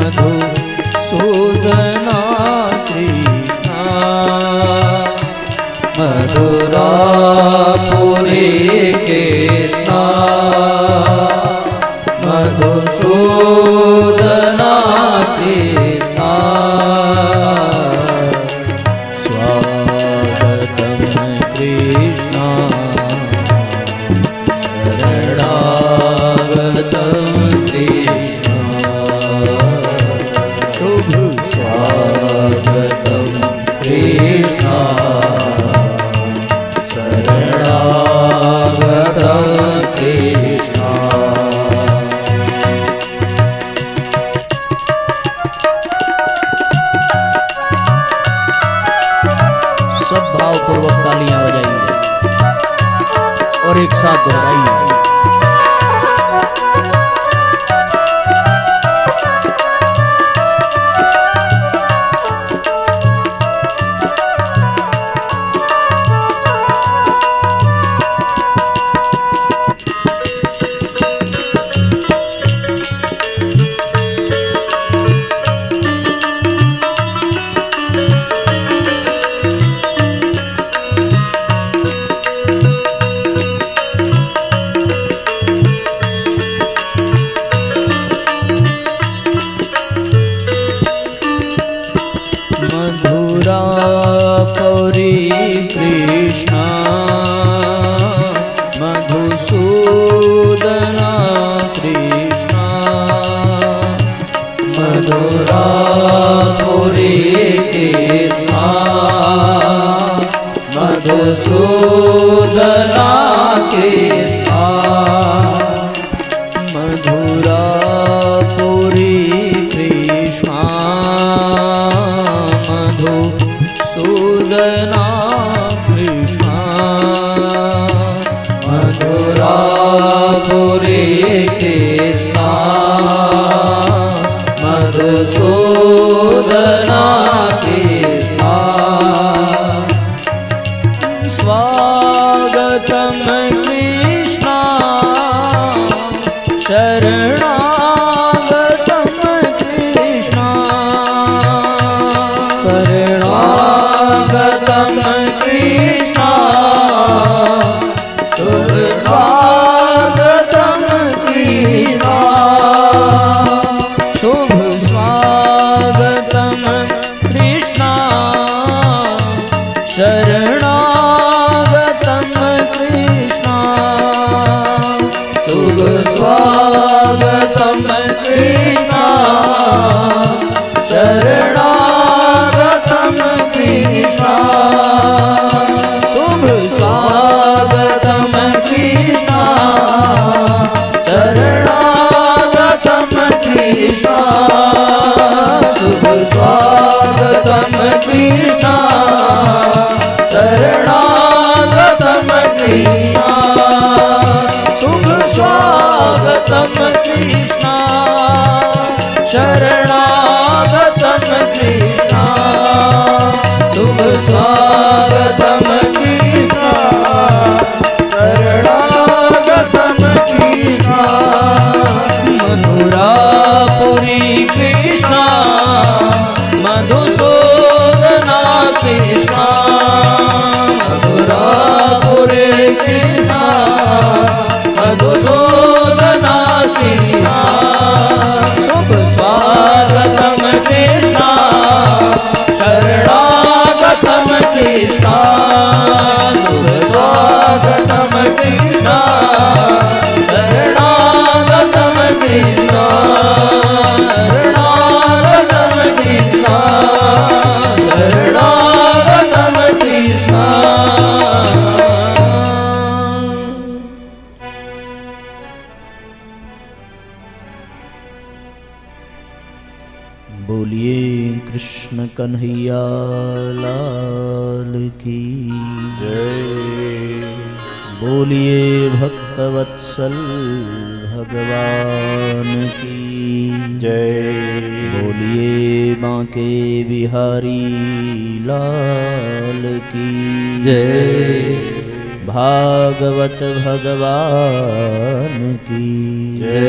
मधुसूदना कृष्णा मधुरापुरी कृष्णा मधुसूदना कृष्णा स्वागतम कृष्णा शरणागतम कृष्णा शुभ स्वागतम कृष्णा शरणागतम कृष्णा। सब भावपूर्वक तालियां बजाइए और एक साथ दोहराइए। मधुरापुरी कृष्णा मधुसूदना कृष्णा मधुरापुरी कृष्णा मधुसूदना कृष्णा मधुरापुरी कृष्णा मधुसूदना कृष्णा मधुरापुरी कृष्णा मधुसूदना कृष्णा स्वागतम कृष्णा शरणागतम कृष्णा शरणागतम कृष्णा शुभ स्वागतम कृष्णा शुभ स्वागतम कृष्णा शरणागतम कृष्णा शुभ स्वागतम कृष्णा शरणागतम कृष्णा शुभ स्वागतम कृष्णा शरणागतम कृष्णा शुभ स्वागतम कृष्णा शरणागतम कृष्णा शुभ स्वागतम कृष्णा शरणागतम कृष्णा शुभ स्वागतम कृष्णा शरणागतम कृष्णा मधुरापुरी कृष्णा मधुसूदना कृष्णा मधुरापुरी कृष्णा मधुसूदना कृष्णा शुभ स्वागतम कृष्णा शरणागतम कृष्णा शुभ स्वागतम कृष्णा शरणागतम कृष्णा शरणागतम कृष्णा शरणागतम कृष्णा। बोलिए कृष्ण कन्हैया लाल की जय। बोलिए भक्तवत्सल भगवान की जय। बोलिए बांके बिहारी लाल की जय। भागवत भगवान की जय।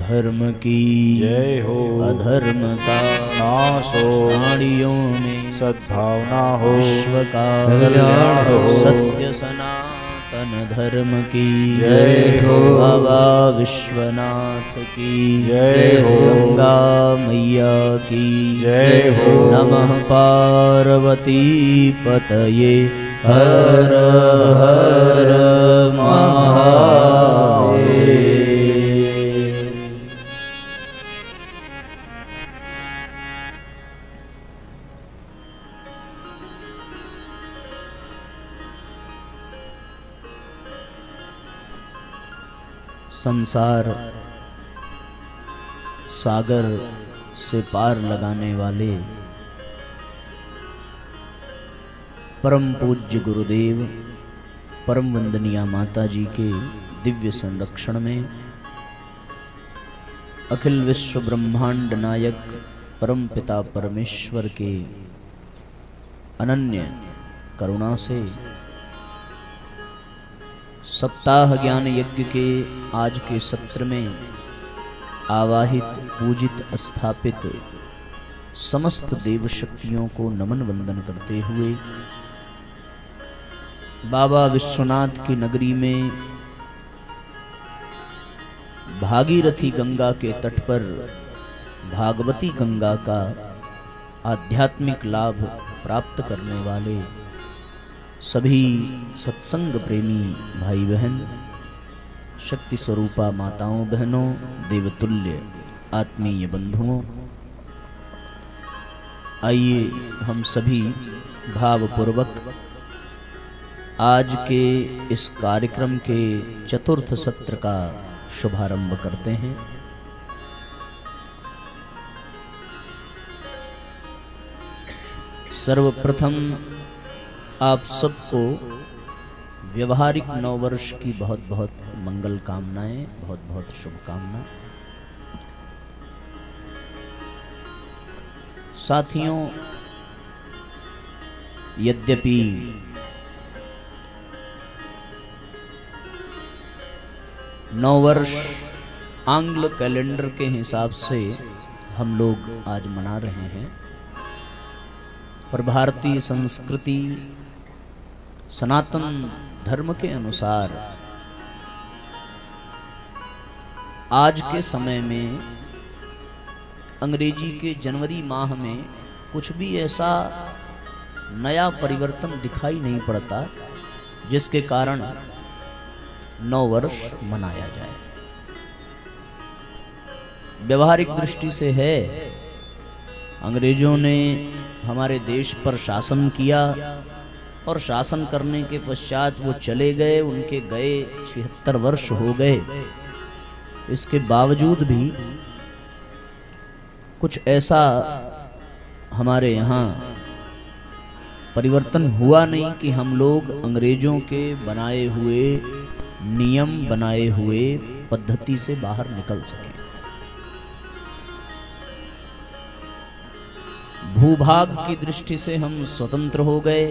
धर्म की जय हो। अधर्म का नाश हो। प्राणियों में सद्भावना हो। विश्व का कल्याण हो। सत्य सनातन धर्म की जय हो। बाबा विश्वनाथ की जय हो। गंगा मैया की जय हो। नमः पार्वती पतये हर हर महादेव। संसार सागर से पार लगाने वाले परम पूज्य गुरुदेव परम वंदनीय माता जी के दिव्य संरक्षण में अखिल विश्व ब्रह्मांड नायक परम पिता परमेश्वर के अनन्य करुणा से सप्ताह ज्ञान यज्ञ के आज के सत्र में आवाहित पूजित स्थापित समस्त देव शक्तियों को नमन वंदन करते हुए बाबा विश्वनाथ की नगरी में भागीरथी गंगा के तट पर भागवती गंगा का आध्यात्मिक लाभ प्राप्त करने वाले सभी सत्संग प्रेमी भाई बहन, शक्ति स्वरूपा माताओं बहनों, देवतुल्य आत्मीय बंधुओं, आइए हम सभी भावपूर्वक आज के इस कार्यक्रम के चतुर्थ सत्र का शुभारंभ करते हैं। सर्वप्रथम आप सबको व्यवहारिक नववर्ष की बहुत बहुत मंगल कामनाएं, बहुत बहुत शुभकामनाएं। साथियों, यद्यपि नववर्ष आंग्ल कैलेंडर के हिसाब से हम लोग आज मना रहे हैं, पर भारतीय संस्कृति सनातन धर्म के अनुसार आज के समय में अंग्रेजी के जनवरी माह में कुछ भी ऐसा नया परिवर्तन दिखाई नहीं पड़ता जिसके कारण नववर्ष मनाया जाए। व्यवहारिक दृष्टि से है, अंग्रेजों ने हमारे देश पर शासन किया और शासन करने के पश्चात वो चले गए, उनके गए 76 वर्ष हो गए। इसके बावजूद भी कुछ ऐसा हमारे यहाँ परिवर्तन हुआ नहीं कि हम लोग अंग्रेजों के बनाए हुए नियम, बनाए हुए पद्धति से बाहर निकल सकें। भूभाग की दृष्टि से हम स्वतंत्र हो गए,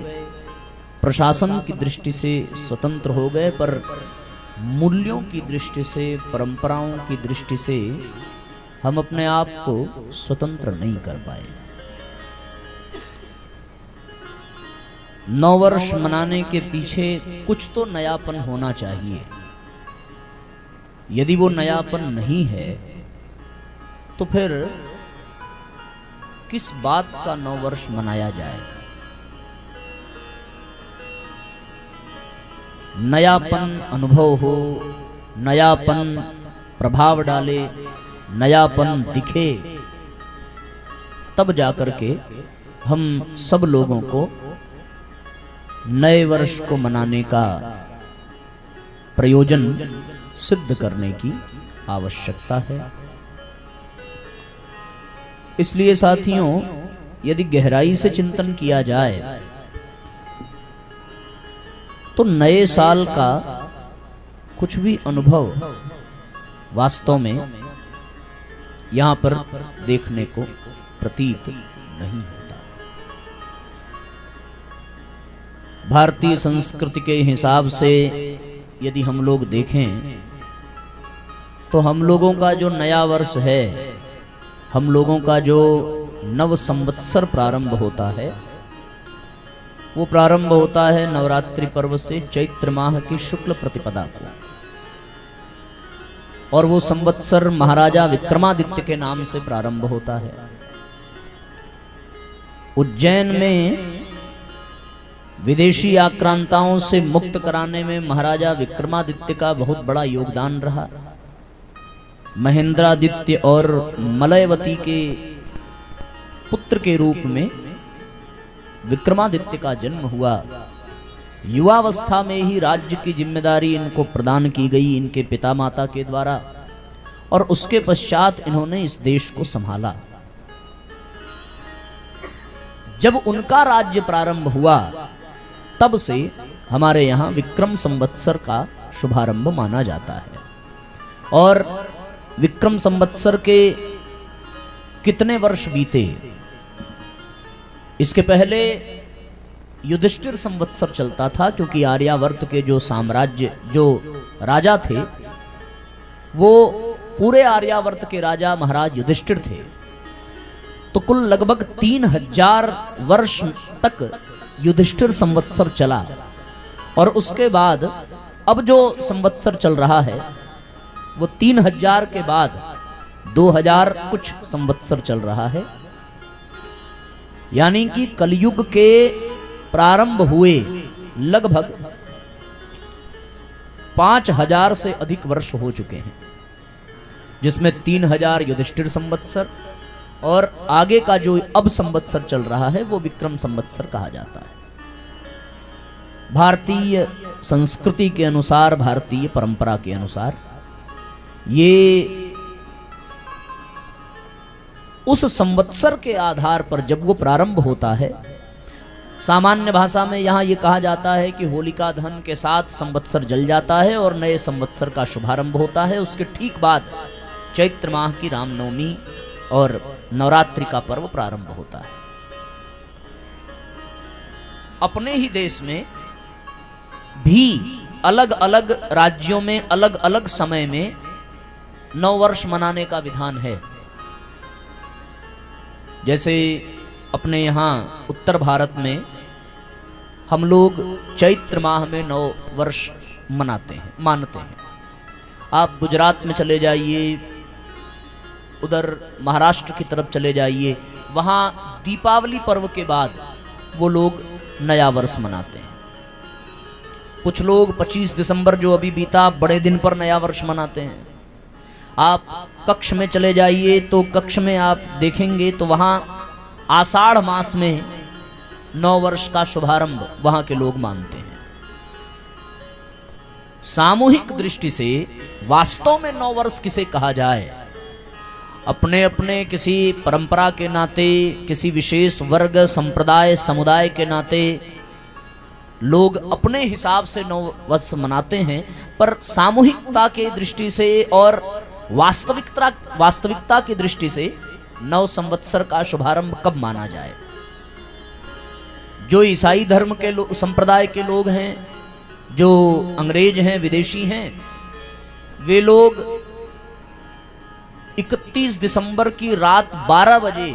प्रशासन की दृष्टि से स्वतंत्र हो गए, पर मूल्यों की दृष्टि से, परंपराओं की दृष्टि से हम अपने आप को स्वतंत्र नहीं कर पाए। नववर्ष मनाने के पीछे कुछ तो नयापन होना चाहिए। यदि वो नयापन नहीं है तो फिर किस बात का नववर्ष मनाया जाए। नयापन अनुभव हो, नयापन प्रभाव डाले, नयापन दिखे, तब जाकर के हम सब लोगों को नए वर्ष को मनाने का प्रयोजन सिद्ध करने की आवश्यकता है। इसलिए साथियों, यदि गहराई से चिंतन किया जाए तो नए साल का कुछ भी अनुभव वास्तव में यहां पर देखने को प्रतीत नहीं होता। भारतीय संस्कृति के हिसाब से यदि हम लोग देखें तो हम लोगों का जो नया वर्ष है, हम लोगों का जो नव संवत्सर प्रारंभ होता है, वो प्रारंभ होता है नवरात्रि पर्व से चैत्र माह की शुक्ल प्रतिपदा को। और वो संवत्सर महाराजा विक्रमादित्य के नाम से प्रारंभ होता है। उज्जैन में विदेशी आक्रांताओं से मुक्त कराने में महाराजा विक्रमादित्य का बहुत बड़ा योगदान रहा। महेंद्रादित्य और मलयवती के पुत्र के रूप में विक्रमादित्य का जन्म हुआ। युवावस्था में ही राज्य की जिम्मेदारी इनको प्रदान की गई इनके पिता माता के द्वारा, और उसके पश्चात इन्होंने इस देश को संभाला। जब उनका राज्य प्रारंभ हुआ, तब से हमारे यहाँ विक्रम संवत्सर का शुभारंभ माना जाता है। और विक्रम संवत्सर के कितने वर्ष बीते, इसके पहले युधिष्ठिर संवत्सर चलता था, क्योंकि आर्यावर्त के जो साम्राज्य, जो राजा थे, वो पूरे आर्यावर्त के राजा महाराज युधिष्ठिर थे। तो कुल लगभग 3000 वर्ष तक युधिष्ठिर संवत्सर चला। और उसके बाद अब जो संवत्सर चल रहा है, वो 3000 के बाद 2000 कुछ संवत्सर चल रहा है। यानी कि कलयुग के प्रारंभ हुए लगभग 5000 से अधिक वर्ष हो चुके हैं, जिसमें 3000 युधिष्ठिर संवत्सर और आगे का जो अब संवत्सर चल रहा है वो विक्रम संवत्सर कहा जाता है। भारतीय संस्कृति के अनुसार, भारतीय परंपरा के अनुसार ये उस संवत्सर के आधार पर जब वो प्रारंभ होता है, सामान्य भाषा में यहाँ ये कहा जाता है कि होलिका दहन के साथ संवत्सर जल जाता है और नए संवत्सर का शुभारंभ होता है। उसके ठीक बाद चैत्र माह की रामनवमी और नवरात्रि का पर्व प्रारंभ होता है। अपने ही देश में भी अलग अलग राज्यों में अलग अलग समय में नववर्ष मनाने का विधान है। जैसे अपने यहाँ उत्तर भारत में हम लोग चैत्र माह में नव वर्ष मनाते हैं, मानते हैं। आप गुजरात में चले जाइए, उधर महाराष्ट्र की तरफ चले जाइए, वहाँ दीपावली पर्व के बाद वो लोग नया वर्ष मनाते हैं। कुछ लोग 25 दिसंबर जो अभी बीता, बड़े दिन पर नया वर्ष मनाते हैं। आप कक्ष में चले जाइए तो कक्ष में आप देखेंगे तो वहाँ आषाढ़ मास में नव वर्ष का शुभारंभ वहाँ के लोग मानते हैं। सामूहिक दृष्टि से वास्तव में नव वर्ष किसे कहा जाए, अपने अपने किसी परंपरा के नाते, किसी विशेष वर्ग, संप्रदाय, समुदाय के नाते लोग अपने हिसाब से नव वर्ष मनाते हैं। पर सामूहिकता की दृष्टि से और वास्तविकता की दृष्टि से नव संवत्सर का शुभारंभ कब माना जाए। जो ईसाई धर्म के संप्रदाय के लोग हैं, जो अंग्रेज हैं, विदेशी हैं, वे लोग 31 दिसंबर की रात 12 बजे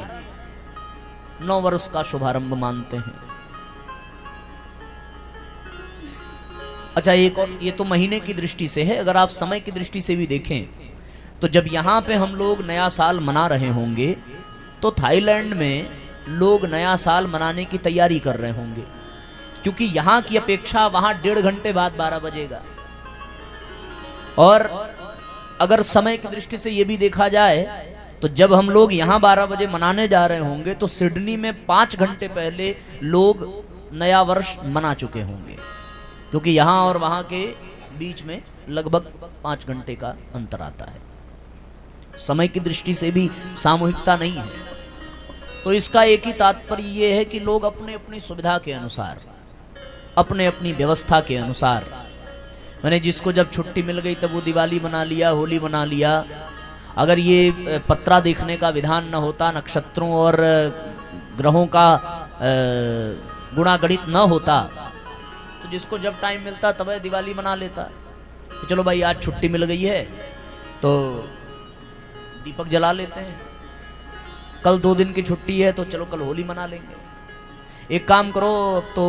नव वर्ष का शुभारंभ मानते हैं। अच्छा, एक और, ये तो महीने की दृष्टि से है। अगर आप समय की दृष्टि से भी देखें तो जब यहाँ पे हम लोग नया साल मना रहे होंगे तो थाईलैंड में लोग नया साल मनाने की तैयारी कर रहे होंगे, क्योंकि यहाँ की अपेक्षा वहाँ 1.5 घंटे बाद 12 बजेगा। और अगर समय की दृष्टि से ये भी देखा जाए तो जब हम लोग यहाँ 12 बजे मनाने जा रहे होंगे तो सिडनी में 5 घंटे पहले लोग नया वर्ष मना चुके होंगे, क्योंकि यहाँ और वहाँ के बीच में लगभग 5 घंटे का अंतर आता है। समय की दृष्टि से भी सामूहिकता नहीं है। तो इसका एक ही तात्पर्य ये है कि लोग अपने अपनी सुविधा के अनुसार, अपने अपनी व्यवस्था के अनुसार, मैंने जिसको जब छुट्टी मिल गई तब वो दिवाली मना लिया, होली मना लिया। अगर ये पत्रा देखने का विधान न होता, नक्षत्रों और ग्रहों का गुणागणित न होता, तो जिसको जब टाइम मिलता तब दिवाली मना लेता। तो चलो भाई आज छुट्टी मिल गई है तो दीपक जला लेते हैं। कल 2 दिन की छुट्टी है तो चलो कल होली मना लेंगे। एक काम करो, तो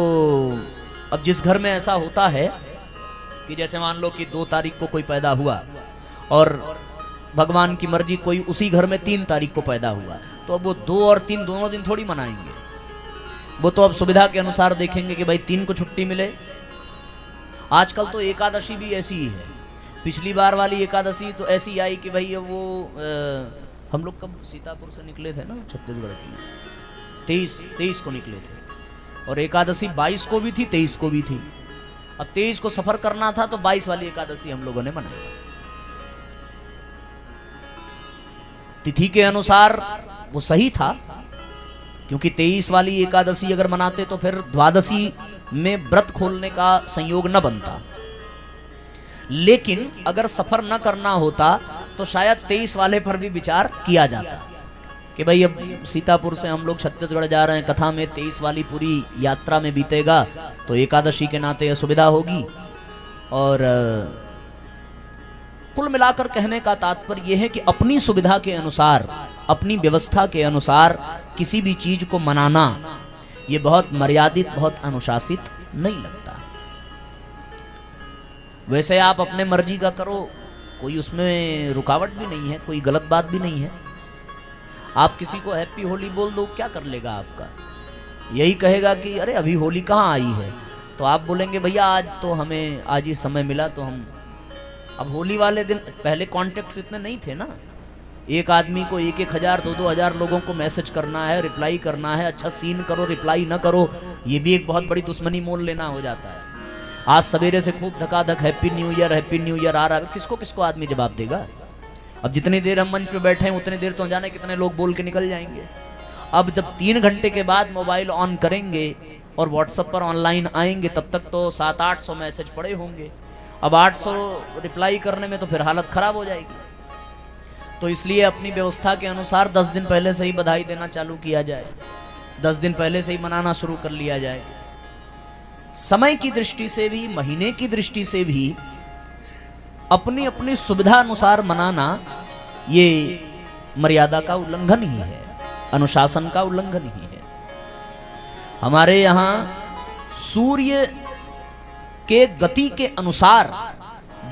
अब जिस घर में ऐसा होता है कि जैसे मान लो कि 2 तारीख को कोई पैदा हुआ और भगवान की मर्जी कोई उसी घर में 3 तारीख को पैदा हुआ, तो अब वो 2 और 3 दोनों दिन थोड़ी मनाएंगे। वो तो अब सुविधा के अनुसार देखेंगे कि भाई 3 को छुट्टी मिले। आजकल तो एकादशी भी ऐसी ही है। पिछली बार वाली एकादशी तो ऐसी आई कि भाई वो हम लोग कब सीतापुर से निकले थे ना छत्तीसगढ़ की, 23 को निकले थे और एकादशी 22 को भी थी 23 को भी थी। अब 23 को सफर करना था तो 22 वाली एकादशी हम लोगों ने मनाई। तिथि के अनुसार वो सही था, क्योंकि 23 वाली एकादशी अगर मनाते तो फिर द्वादशी में व्रत खोलने का संयोग न बनता। लेकिन अगर सफर न करना होता तो शायद 23 वाले पर भी विचार किया जाता कि भाई अब सीतापुर से हम लोग छत्तीसगढ़ जा रहे हैं, कथा में 23 वाली पूरी यात्रा में बीतेगा तो एकादशी के नाते असुविधा होगी। और कुल मिलाकर कहने का तात्पर्य यह है कि अपनी सुविधा के अनुसार, अपनी व्यवस्था के अनुसार किसी भी चीज को मनाना ये बहुत मर्यादित, बहुत अनुशासित नहीं लगता। वैसे आप अपने मर्जी का करो, कोई उसमें रुकावट भी नहीं है, कोई गलत बात भी नहीं है। आप किसी को हैप्पी होली बोल दो, क्या कर लेगा आपका? यही कहेगा कि अरे अभी होली कहाँ आई है। तो आप बोलेंगे भैया आज तो हमें आज ही समय मिला तो हम। अब होली वाले दिन पहले कॉन्टेक्ट्स इतने नहीं थे ना, एक आदमी को 1-1 2-2 हजार लोगों को मैसेज करना है, रिप्लाई करना है, अच्छा सीन करो रिप्लाई ना करो, ये भी एक बहुत बड़ी दुश्मनी मोल लेना हो जाता है। आज सवेरे से खूब धकाधक हैप्पी न्यू ईयर आ रहा है, किसको किसको आदमी जवाब देगा? अब जितनी देर हम मंच पे बैठे हैं उतनी देर तो जाने कितने लोग बोल के निकल जाएंगे। अब जब 3 घंटे के बाद मोबाइल ऑन करेंगे और व्हाट्सएप पर ऑनलाइन आएंगे तब तक तो 700-800 मैसेज पड़े होंगे। अब 800 रिप्लाई करने में तो फिर हालत खराब हो जाएगी। तो इसलिए अपनी व्यवस्था के अनुसार 10 दिन पहले से ही बधाई देना चालू किया जाए, 10 दिन पहले से ही मनाना शुरू कर लिया जाए। समय की दृष्टि से भी, महीने की दृष्टि से भी अपनी अपनी सुविधा अनुसार मनाना ये मर्यादा का उल्लंघन ही है, अनुशासन का उल्लंघन ही है। हमारे यहाँ सूर्य के गति के अनुसार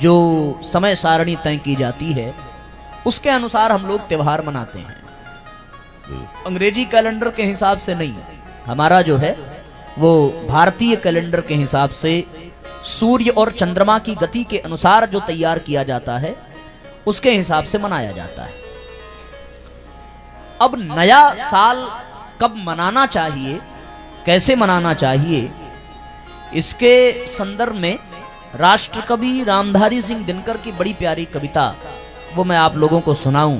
जो समय सारणी तय की जाती है उसके अनुसार हम लोग त्योहार मनाते हैं। अंग्रेजी कैलेंडर के हिसाब से नहीं, हमारा जो है वो भारतीय कैलेंडर के हिसाब से सूर्य और चंद्रमा की गति के अनुसार जो तैयार किया जाता है उसके हिसाब से मनाया जाता है। अब नया साल कब मनाना चाहिए, कैसे मनाना चाहिए, इसके संदर्भ में राष्ट्र कवि रामधारी सिंह दिनकर की बड़ी प्यारी कविता वो मैं आप लोगों को सुनाऊं।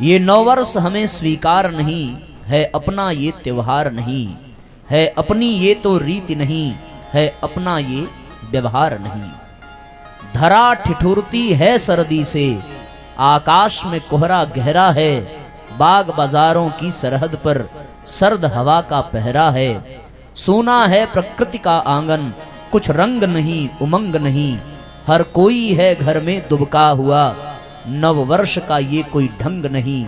ये नववर्ष हमें स्वीकार नहीं है, अपना ये त्योहार नहीं है, अपनी ये तो रीति नहीं है, अपना ये व्यवहार नहीं। धरा ठिठुरती है सर्दी से, आकाश में कोहरा गहरा है, बाग बाजारों की सरहद पर सर्द हवा का पहरा है। सोना है प्रकृति का आंगन, कुछ रंग नहीं उमंग नहीं, हर कोई है घर में दुबका हुआ, नव वर्ष का ये कोई ढंग नहीं।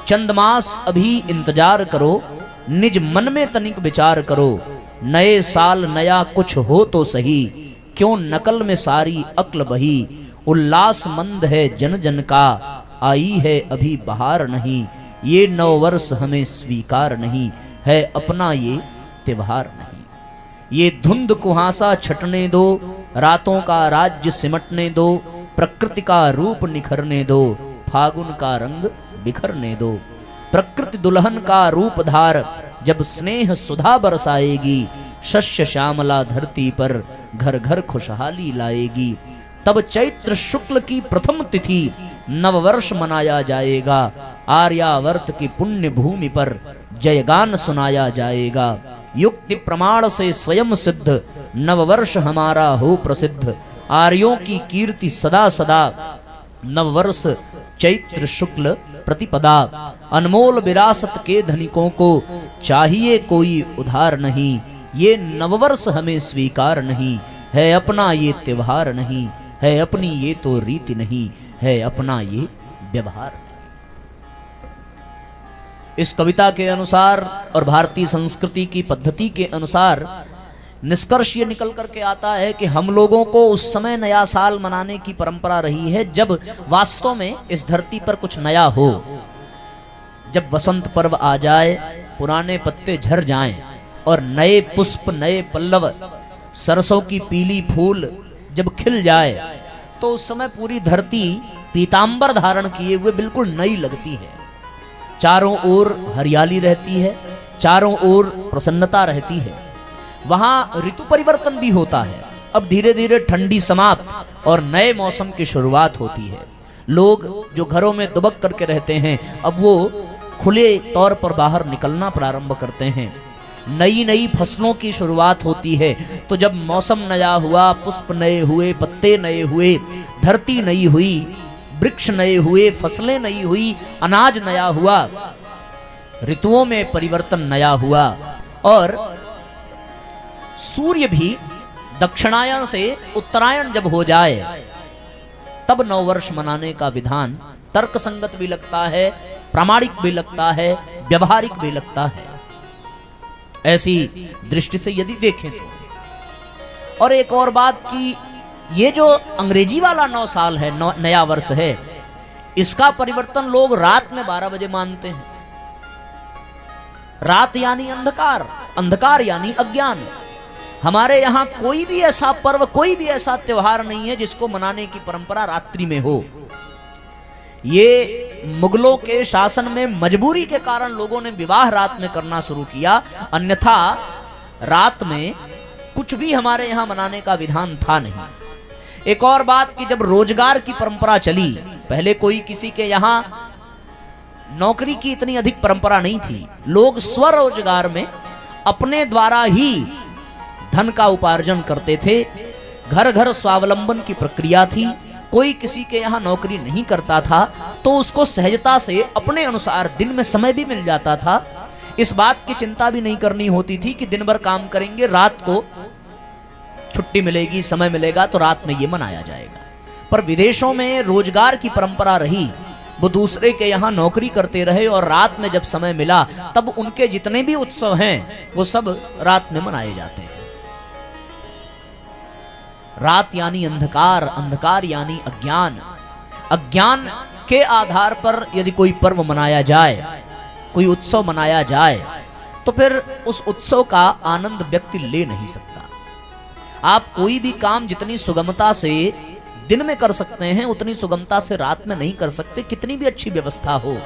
चंदमास अभी इंतजार करो, निज मन में तनिक विचार करो, नए साल नया कुछ हो तो सही, क्यों नकल में सारी अक्ल बही। उल्लास मंद है जन जन का, आई है अभी बहार नहीं, ये नव वर्ष हमें स्वीकार नहीं है, अपना ये त्योहार नहीं। ये धुंध कुहासा छटने दो, रातों का राज्य सिमटने दो, प्रकृति का रूप निखरने दो, फागुन का रंग बिखरने दो। प्रकृति दुल्हन का रूप धार, जब स्नेह सुधा बरसाएगी, शस्य श्यामला धरती पर घर घर खुशहाली लाएगी। तब चैत्र शुक्ल की प्रथम तिथि नववर्ष मनाया जाएगा, आर्यावर्त की पुण्य भूमि पर जयगान सुनाया जाएगा। युक्ति प्रमाण से स्वयं सिद्ध नववर्ष हमारा हो प्रसिद्ध, आर्यों की कीर्ति सदा सदा नववर्ष चैत्र शुक्ल प्रतिपदा। अनमोल विरासत के धनिकों को चाहिए कोई उधार नहीं, ये नववर्ष हमें स्वीकार नहीं है, अपना ये त्योहार नहीं है, अपनी ये तो रीति नहीं है अपना ये व्यवहार। इस कविता के अनुसार और भारतीय संस्कृति की पद्धति के अनुसार निष्कर्ष ये निकल करके आता है कि हम लोगों को उस समय नया साल मनाने की परंपरा रही है जब वास्तव में इस धरती पर कुछ नया हो। जब वसंत पर्व आ जाए, पुराने पत्ते झड़ जाएं और नए पुष्प, नए पल्लव, सरसों की पीली फूल जब खिल जाए, तो उस समय पूरी धरती पीतांबर धारण किए हुए बिल्कुल नई लगती है। चारों ओर हरियाली रहती है, चारों ओर प्रसन्नता रहती है। वहां ऋतु परिवर्तन भी होता है। अब धीरे धीरे ठंडी समाप्त और नए मौसम की शुरुआत होती है। लोग जो घरों में दुबक करके रहते हैं, अब वो खुले तौर पर बाहर निकलना प्रारंभ करते हैं। नई नई फसलों की शुरुआत होती है। तो जब मौसम नया हुआ, पुष्प नए हुए, पत्ते नए हुए, धरती नई हुई, वृक्ष नए हुए, फसलें नई हुई, अनाज नया हुआ, ऋतुओं में परिवर्तन नया हुआ और सूर्य भी दक्षिणायन से उत्तरायण जब हो जाए, तब नववर्ष मनाने का विधान तर्कसंगत भी लगता है, प्रामाणिक भी लगता है, व्यवहारिक भी लगता है। ऐसी दृष्टि से यदि देखें तो। और एक और बात कि ये जो अंग्रेजी वाला 9 साल है, नया वर्ष है, इसका परिवर्तन लोग रात में 12 बजे मानते हैं। रात यानी अंधकार, अंधकार यानी अज्ञान। हमारे यहाँ कोई भी ऐसा पर्व, कोई भी ऐसा त्योहार नहीं है जिसको मनाने की परंपरा रात्रि में हो। ये मुगलों के शासन में मजबूरी के कारण लोगों ने विवाह रात में करना शुरू किया, अन्यथा रात में कुछ भी हमारे यहाँ मनाने का विधान था नहीं। एक और बात कि जब रोजगार की परंपरा चली, पहले कोई किसी के यहाँ नौकरी की इतनी अधिक परंपरा नहीं थी। लोग स्वरोजगार में अपने द्वारा ही धन का उपार्जन करते थे। घर घर स्वावलंबन की प्रक्रिया थी। कोई किसी के यहाँ नौकरी नहीं करता था तो उसको सहजता से अपने अनुसार दिन में समय भी मिल जाता था। इस बात की चिंता भी नहीं करनी होती थी कि दिन भर काम करेंगे, रात को छुट्टी मिलेगी, समय मिलेगा तो रात में ये मनाया जाएगा। पर विदेशों में रोजगार की परंपरा रही, वो दूसरे के यहाँ नौकरी करते रहे और रात में जब समय मिला तब उनके जितने भी उत्सव हैं वो सब रात में मनाए जाते हैं। रात यानी अंधकार, अंधकार यानी अज्ञान। अज्ञान के आधार पर यदि कोई पर्व मनाया जाए, कोई उत्सव मनाया जाए, तो फिर उस उत्सव का आनंद व्यक्ति ले नहीं सकता। आप कोई भी काम जितनी सुगमता से दिन में कर सकते हैं, उतनी सुगमता से रात में नहीं कर सकते, कितनी भी अच्छी व्यवस्था हो।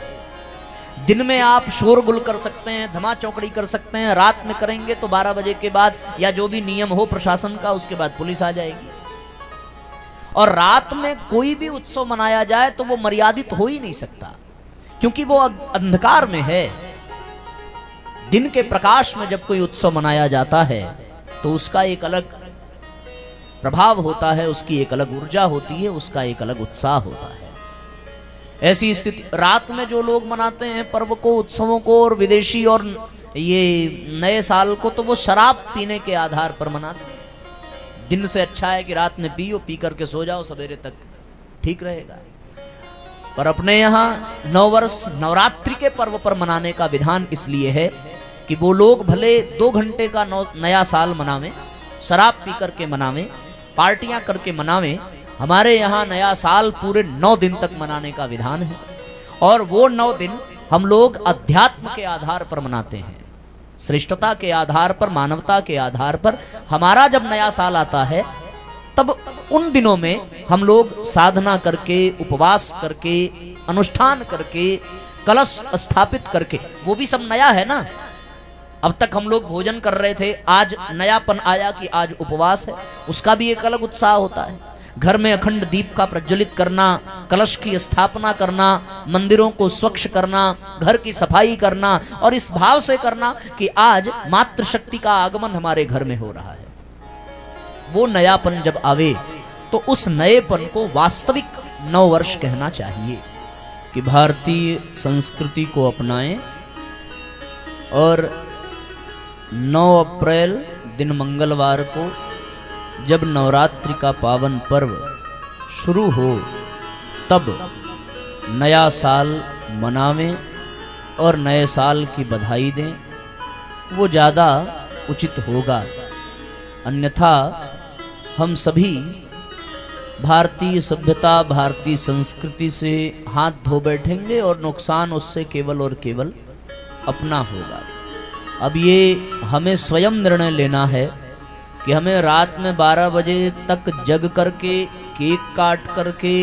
दिन में आप शोरगुल कर सकते हैं, धमा चौकड़ी कर सकते हैं, रात में करेंगे तो 12 बजे के बाद या जो भी नियम हो प्रशासन का, उसके बाद पुलिस आ जाएगी। और रात में कोई भी उत्सव मनाया जाए तो वो मर्यादित हो ही नहीं सकता, क्योंकि वो अंधकार में है। दिन के प्रकाश में जब कोई उत्सव मनाया जाता है तो उसका एक अलग प्रभाव होता है, उसकी एक अलग ऊर्जा होती है, उसका एक अलग उत्साह होता है। ऐसी स्थिति रात में जो लोग मनाते हैं पर्व को, उत्सवों को, और विदेशी और ये नए साल को, तो वो शराब पीने के आधार पर मनाते हैं। दिन से अच्छा है कि रात में पियो, पी करके सो जाओ, सवेरे तक ठीक रहेगा। पर अपने यहाँ नववर्ष, नवरात्रि के पर्व पर मनाने का विधान इसलिए है कि वो लोग भले 2 घंटे का नया साल मनावें, शराब पी करके मनावें, पार्टियां करके मनावें। हमारे यहाँ नया साल पूरे 9 दिन तक मनाने का विधान है। और वो 9 दिन हम लोग अध्यात्म के आधार पर मनाते हैं, श्रेष्ठता के आधार पर, मानवता के आधार पर। हमारा जब नया साल आता है तब उन दिनों में हम लोग साधना करके, उपवास करके, अनुष्ठान करके, कलश स्थापित करके, वो भी सब नया है ना। अब तक हम लोग भोजन कर रहे थे, आज नयापन आया कि आज उपवास है, उसका भी एक अलग उत्साह होता है। घर में अखंड दीप का प्रज्वलित करना, कलश की स्थापना करना, मंदिरों को स्वच्छ करना, घर की सफाई करना, और इस भाव से करना कि आज मातृशक्ति का आगमन हमारे घर में हो रहा है। वो नयापन जब आवे तो उस नएपन को वास्तविक नववर्ष कहना चाहिए कि भारतीय संस्कृति को अपनाएं। और 9 अप्रैल दिन मंगलवार को जब नवरात्रि का पावन पर्व शुरू हो तब नया साल मनावें और नए साल की बधाई दें, वो ज़्यादा उचित होगा। अन्यथा हम सभी भारतीय सभ्यता, भारतीय संस्कृति से हाथ धो बैठेंगे और नुकसान उससे केवल और केवल अपना होगा। अब ये हमें स्वयं निर्णय लेना है कि हमें रात में 12 बजे तक जग करके, केक काट करके,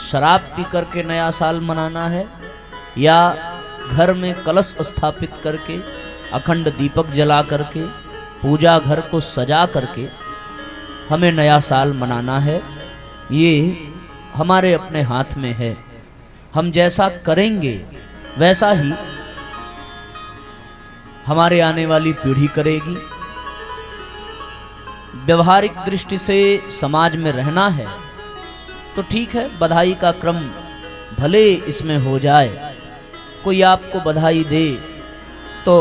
शराब पी करके नया साल मनाना है, या घर में कलश स्थापित करके, अखंड दीपक जला करके, पूजा घर को सजा करके हमें नया साल मनाना है। ये हमारे अपने हाथ में है। हम जैसा करेंगे वैसा ही हमारे आने वाली पीढ़ी करेगी। व्यवहारिक दृष्टि से समाज में रहना है तो ठीक है, बधाई का क्रम भले इसमें हो जाए। कोई आपको बधाई दे तो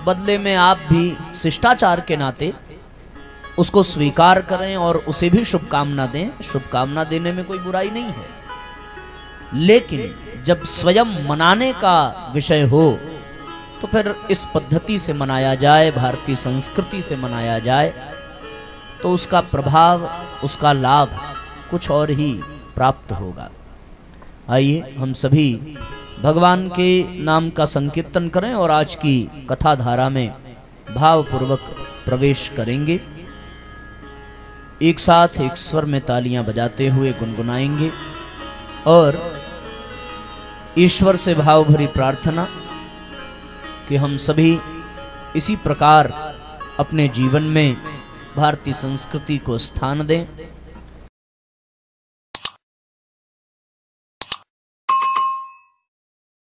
बदले में आप भी शिष्टाचार के नाते उसको स्वीकार करें और उसे भी शुभकामना दें। शुभकामना देने में कोई बुराई नहीं है, लेकिन जब स्वयं मनाने का विषय हो तो फिर इस पद्धति से मनाया जाए, भारतीय संस्कृति से मनाया जाए, तो उसका प्रभाव, उसका लाभ कुछ और ही प्राप्त होगा। आइए हम सभी भगवान के नाम का संकीर्तन करें और आज की कथा धारा में भावपूर्वक प्रवेश करेंगे। एक साथ एक स्वर में तालियां बजाते हुए गुनगुनाएंगे और ईश्वर से भाव भरी प्रार्थना कि हम सभी इसी प्रकार अपने जीवन में भारतीय संस्कृति को स्थान दें,